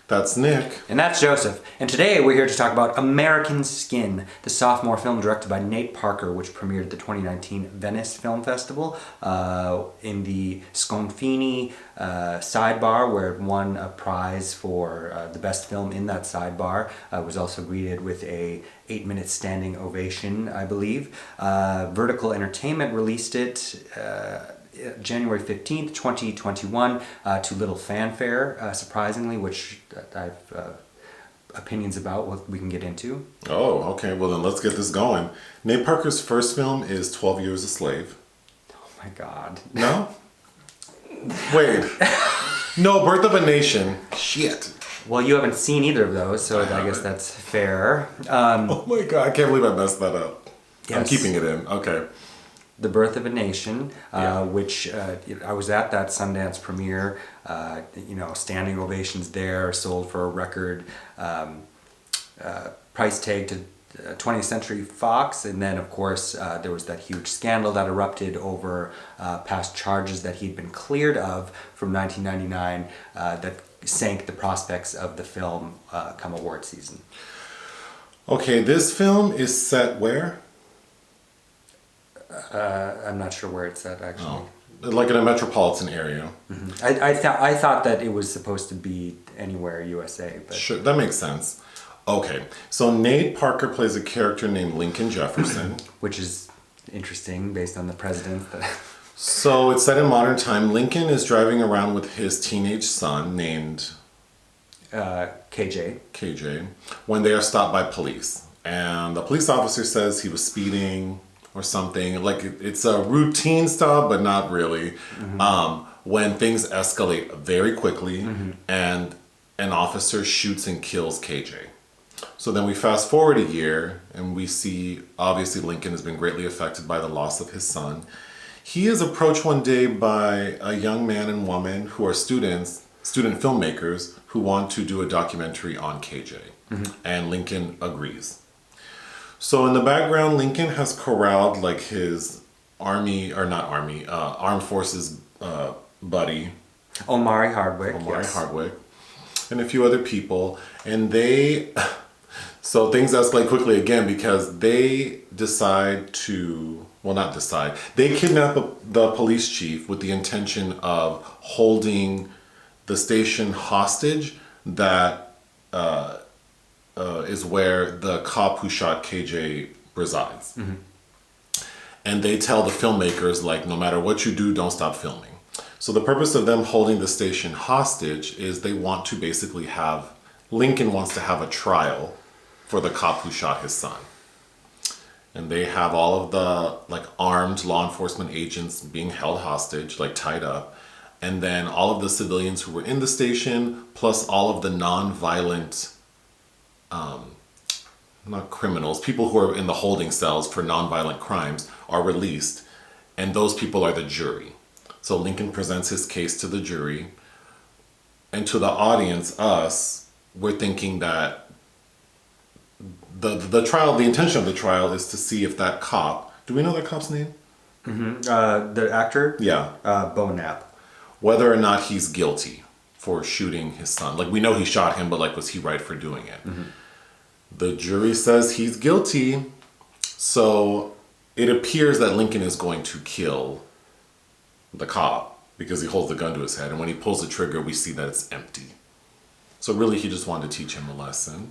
That's Nick. And that's Joseph. And today we're here to talk about American Skin, the sophomore film directed by Nate Parker, which premiered at the 2019 Venice Film Festival in the Sconfini sidebar, where it won a prize for the best film in that sidebar. It was also greeted with a 8-minute standing ovation, I believe. Vertical Entertainment released it January 15th, 2021, to little fanfare, surprisingly, which I've opinions about what we can get into. Oh, okay. Well, then let's get this going. Nate Parker's first film is 12 Years a Slave. Oh my God. No? Wait. No, Birth of a Nation. Shit. Well, you haven't seen either of those, so I guess that's fair. Oh my God, I can't believe I messed that up. Yes. I'm keeping it in. Okay. The Birth of a Nation, which I was at that Sundance premiere. Standing ovations there, sold for a record price tag to 20th Century Fox, and then of course there was that huge scandal that erupted over past charges that he'd been cleared of from 1999 that sank the prospects of the film come award season. Okay, this film is set where? I'm not sure where it's at, actually. Oh, like in a metropolitan area. Mm-hmm. I thought that it was supposed to be anywhere USA. But... Sure, that makes sense. Okay, so Nate Parker plays a character named Lincoln Jefferson. Which is interesting based on the president. So it's set in modern time. Lincoln is driving around with his teenage son named... KJ, when they are stopped by police. And the police officer says he was speeding... or something, like it's a routine stop, but not really. Mm-hmm. When things escalate very quickly, mm-hmm. and an officer shoots and kills KJ. So then we fast forward a year and we see, obviously Lincoln has been greatly affected by the loss of his son. He is approached one day by a young man and woman who are student filmmakers who want to do a documentary on KJ. Mm-hmm. And Lincoln agrees. So in the background, Lincoln has corralled like his armed forces buddy. Omari Hardwick. Hardwick. And a few other people. And so things escalate quickly again because they they kidnap the police chief with the intention of holding the station hostage that is where the cop who shot KJ resides. Mm-hmm. And they tell the filmmakers, like, no matter what you do, don't stop filming. So the purpose of them holding the station hostage is they want to basically Lincoln wants to have a trial for the cop who shot his son. And they have all of the, like, armed law enforcement agents being held hostage, like, tied up. And then all of the civilians who were in the station, plus all of the non-violent not criminals, people who are in the holding cells for non-violent crimes are released, and those people are the jury. So Lincoln presents his case to the jury, and to the audience, us, we're thinking that the trial, the intention of the trial is to see if that cop, do we know that cop's name? Mm-hmm. The actor? Yeah. Beau Knapp. Whether or not he's guilty for shooting his son. Like, we know he shot him, but like, was he right for doing it? Mm-hmm. The jury says he's guilty, so it appears that Lincoln is going to kill the cop because he holds the gun to his head, and when he pulls the trigger, we see that it's empty. So really, he just wanted to teach him a lesson.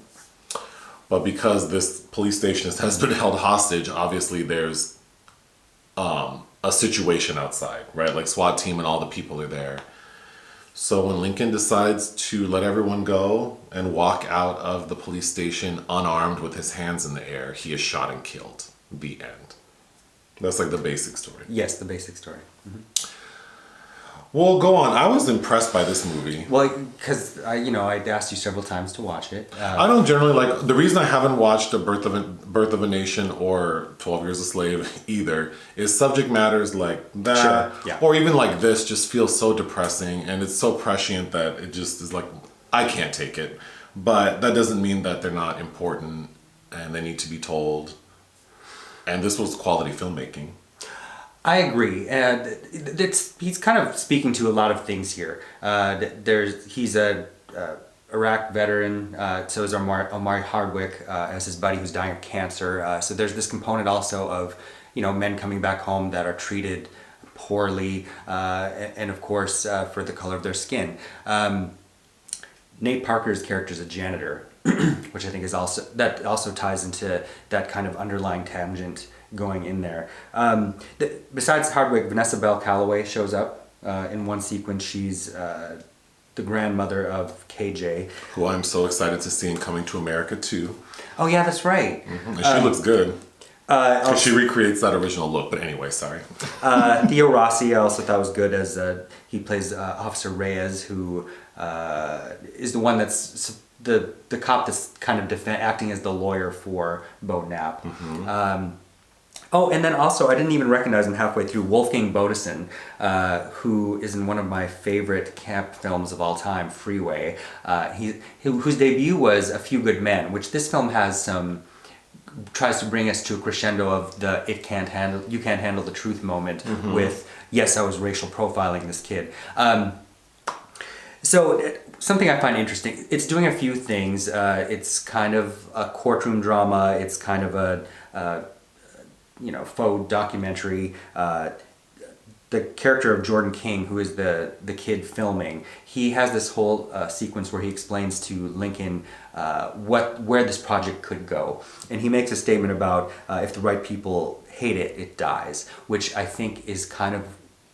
But because this police station has been held hostage, obviously there's a situation outside, right? Like SWAT team and all the people are there. So when Lincoln decides to let everyone go and walk out of the police station unarmed with his hands in the air, he is shot and killed. The end. That's like the basic story. Yes, the basic story. Mm-hmm. Well, go on. I was impressed by this movie. Well, because I'd asked you several times to watch it. I don't generally like. The reason I haven't watched The Birth of a Nation or 12 Years a Slave either is subject matters like that, sure, yeah. Or even like this, just feels so depressing, and it's so prescient that it just is like I can't take it. But that doesn't mean that they're not important and they need to be told. And this was quality filmmaking. I agree. He's kind of speaking to a lot of things here. He's a Iraq veteran. So is Omari Hardwick as his buddy who's dying of cancer. So there's this component also of, men coming back home that are treated poorly, and of course for the color of their skin. Nate Parker's character is a janitor, which I think is also ties into that kind of underlying tangent going in there. Besides Hardwick, Vanessa Bell Calloway shows up in one sequence. She's the grandmother of KJ, who I'm so excited to see in Coming to America too. Oh yeah, that's right. And she looks good. She recreates that original look, but anyway, sorry. Theo Rossi I also thought was good as he plays Officer Reyes, who is the one that's the cop that's kind of acting as the lawyer for Beau Knapp. And then also, I didn't even recognize him halfway through, Wolfgang Bodison, who is in one of my favorite camp films of all time, Freeway, whose debut was A Few Good Men, which this film has tries to bring us to a crescendo of the you can't handle the truth moment with, yes, I was racial profiling this kid. Something I find interesting, it's doing a few things. It's kind of a courtroom drama, it's kind of a faux documentary. The character of Jordin King, who is the kid filming, he has this whole sequence where he explains to Lincoln where this project could go. And he makes a statement about if the right people hate it, it dies, which I think is kind of,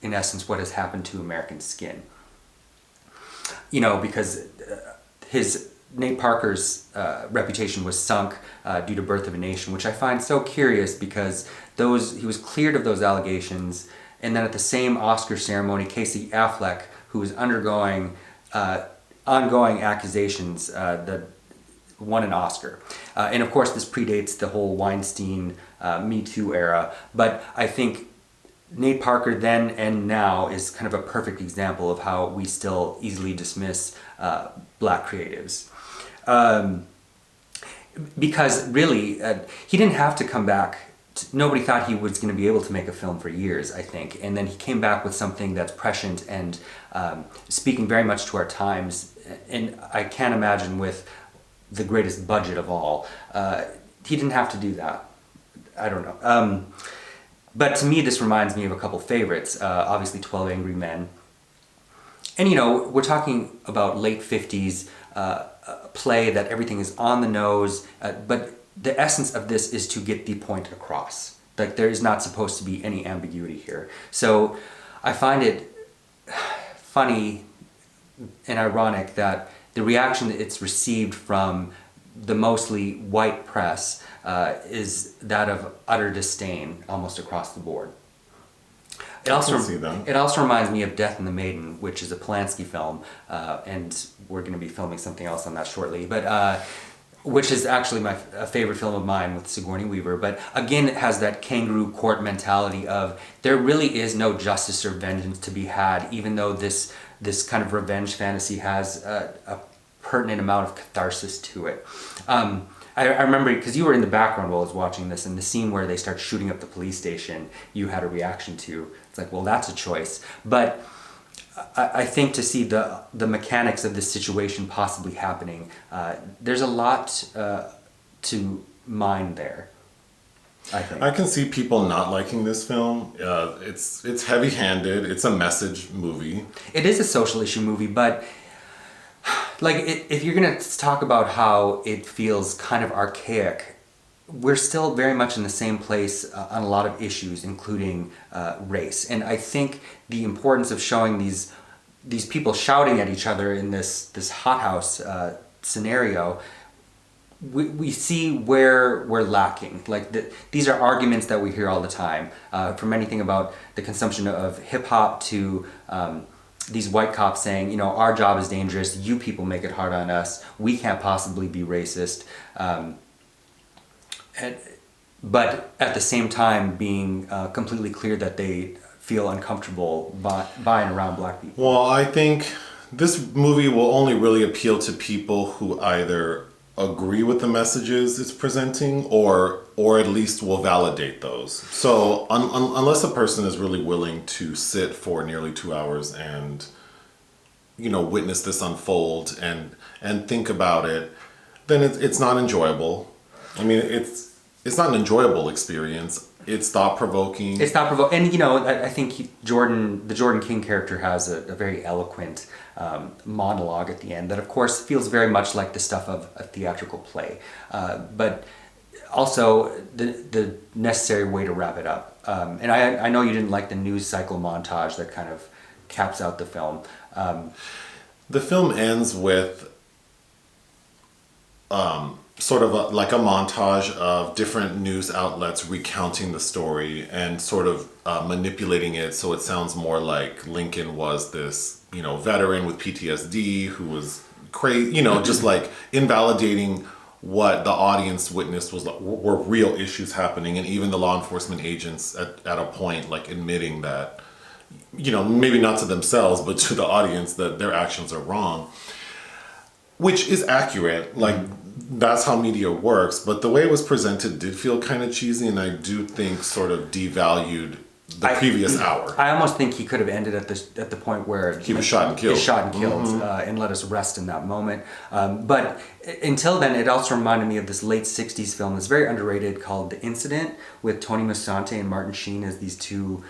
in essence, what has happened to American Skin. Because Nate Parker's reputation was sunk due to Birth of a Nation, which I find so curious because he was cleared of those allegations, and then at the same Oscar ceremony, Casey Affleck, who was undergoing ongoing accusations, that won an Oscar. And of course, this predates the whole Weinstein Me Too era, but I think Nate Parker then and now is kind of a perfect example of how we still easily dismiss black creatives. Because really, he didn't have to come back. Nobody thought he was going to be able to make a film for years, I think. And then he came back with something that's prescient and speaking very much to our times. And I can't imagine with the greatest budget of all. He didn't have to do that. I don't know. But to me, this reminds me of a couple favorites. Obviously, 12 Angry Men. And we're talking about late 50s, a play that everything is on the nose, but the essence of this is to get the point across. Like, there is not supposed to be any ambiguity here. So I find it funny and ironic that the reaction that it's received from the mostly white press is that of utter disdain almost across the board. It also reminds me of Death and the Maiden, which is a Polanski film, and we're going to be filming something else on that shortly, but which is actually a favorite film of mine with Sigourney Weaver. But again, it has that kangaroo court mentality of there really is no justice or vengeance to be had, even though this kind of revenge fantasy has a pertinent amount of catharsis to it. I remember, because you were in the background while I was watching this, and the scene where they start shooting up the police station, you had a reaction to. It's like, well, that's a choice. But I think to see the mechanics of this situation possibly happening, there's a lot to mine there, I think. I can see people not liking this film. It's heavy-handed. It's a message movie. It is a social issue movie, but if you're going to talk about how it feels kind of archaic, we're still very much in the same place on a lot of issues, including race. And I think the importance of showing these people shouting at each other in this hothouse scenario, we see where we're lacking. These are arguments that we hear all the time, from anything about the consumption of hip-hop to these white cops saying, our job is dangerous, you people make it hard on us, we can't possibly be racist. But at the same time being completely clear that they feel uncomfortable by and around black people. Well, I think this movie will only really appeal to people who either agree with the messages it's presenting or at least will validate those. So unless a person is really willing to sit for nearly 2 hours and witness this unfold and think about it, then it's not enjoyable. I mean, it's not an enjoyable experience. It's thought-provoking. It's thought-provoking. And, I think the Jordin King character has a very eloquent monologue at the end that, of course, feels very much like the stuff of a theatrical play. But also the necessary way to wrap it up. And I know you didn't like the news cycle montage that kind of caps out the film. The film ends with sort of like a montage of different news outlets recounting the story and sort of manipulating it so it sounds more like Lincoln was this, veteran with PTSD who was crazy, just like invalidating what the audience witnessed were real issues happening, and even the law enforcement agents at a point like admitting that, maybe not to themselves but to the audience, that their actions are wrong, which is accurate. Like, that's how media works, but the way it was presented did feel kind of cheesy, and I do think sort of devalued the previous hour. I almost think he could have ended at the point where he was shot and killed. And let us rest in that moment. But until then, it also reminded me of this late '60s film that's very underrated called The Incident, with Tony Musante and Martin Sheen as these two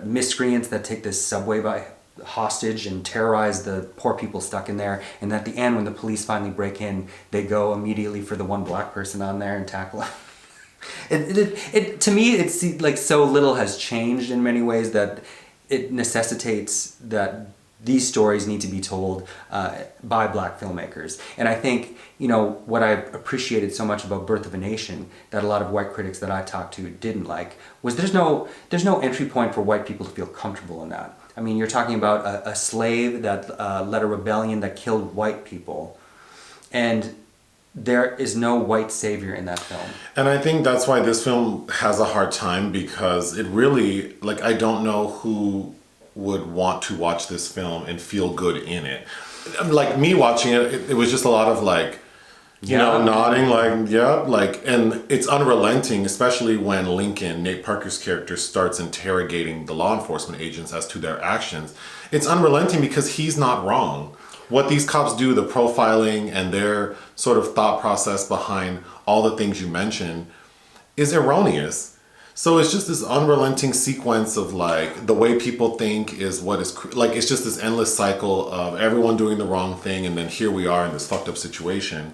miscreants that take this subway by hostage and terrorize the poor people stuck in there. And at the end, when the police finally break in, they go immediately for the one black person on there and tackle him. It to me, it's like so little has changed in many ways that it necessitates that these stories need to be told by black filmmakers. And I think, what I appreciated so much about Birth of a Nation that a lot of white critics that I talked to didn't like was there's no entry point for white people to feel comfortable in that. I mean, you're talking about a slave that led a rebellion that killed white people, and there is no white savior in that film. And I think that's why this film has a hard time, because it really, I don't know who would want to watch this film and feel good in it. Like, me watching it, it was just a lot of nodding, and it's unrelenting, especially when Lincoln, Nate Parker's character, starts interrogating the law enforcement agents as to their actions. It's unrelenting because he's not wrong. What these cops do, the profiling and their sort of thought process behind all the things you mentioned, is erroneous. So it's just this unrelenting sequence of the way people think is what is, it's just this endless cycle of everyone doing the wrong thing, and then here we are in this fucked up situation.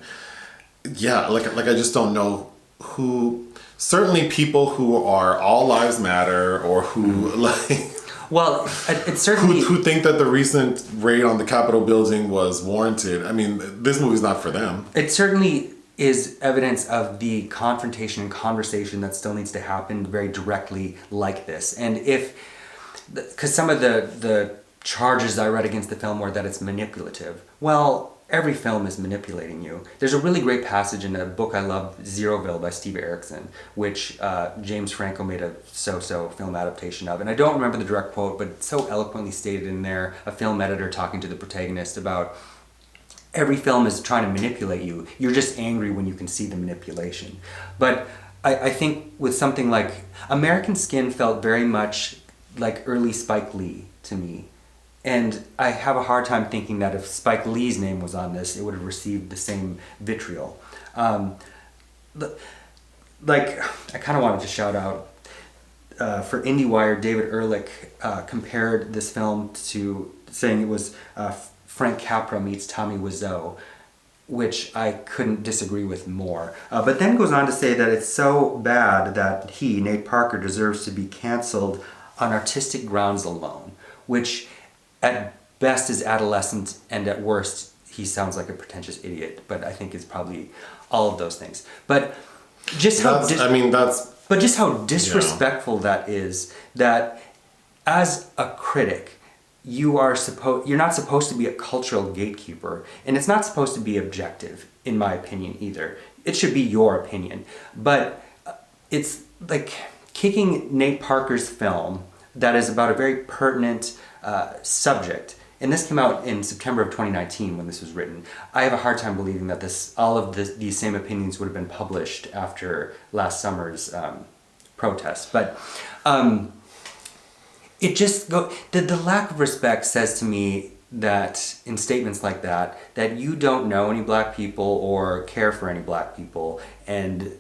Yeah, I just don't know who, certainly people who are all lives matter, or who well, it's certainly who think that the recent raid on the Capitol building was warranted. I mean, this movie's not for them. It certainly is evidence of the confrontation and conversation that still needs to happen very directly like this. And because some of the charges I read against the film were that it's manipulative. Well, every film is manipulating you. There's a really great passage in a book I love, Zeroville by Steve Erickson, which James Franco made a so-so film adaptation of. And I don't remember the direct quote, but it's so eloquently stated in there, a film editor talking to the protagonist about every film is trying to manipulate you. You're just angry when you can see the manipulation. But I think with something like American Skin felt very much like early Spike Lee to me. And I have a hard time thinking that if Spike Lee's name was on this, it would have received the same vitriol. I kind of wanted to shout out, for IndieWire, David Ehrlich compared this film to saying it was Frank Capra meets Tommy Wiseau, which I couldn't disagree with more. But then goes on to say that it's so bad that he, Nate Parker, deserves to be canceled on artistic grounds alone, which at best is adolescent, and at worst he sounds like a pretentious idiot, but I think it's probably all of those things. But just how disrespectful that is, that as a critic you're not supposed to be a cultural gatekeeper, and it's not supposed to be objective, in my opinion, either. It should be your opinion. But it's like kicking Nate Parker's film that is about a very pertinent subject, and this came out in September of 2019 when this was written. I have a hard time believing that these same opinions would have been published after last summer's protests. But it just the lack of respect says to me that in statements like that you don't know any black people or care for any black people, and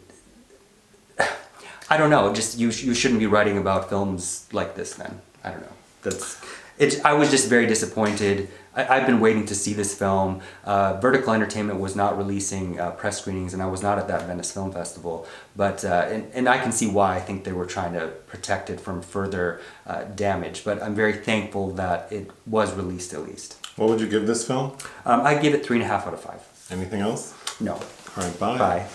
I don't know, just you shouldn't be writing about films like this then. I don't know. That's it. I was just very disappointed. I've been waiting to see this film. Vertical Entertainment was not releasing press screenings, and I was not at that Venice Film Festival. But and I can see why. I think they were trying to protect it from further damage. But I'm very thankful that it was released at least. What would you give this film? I give it 3.5 out of 5. Anything else? No. All right, bye. Bye.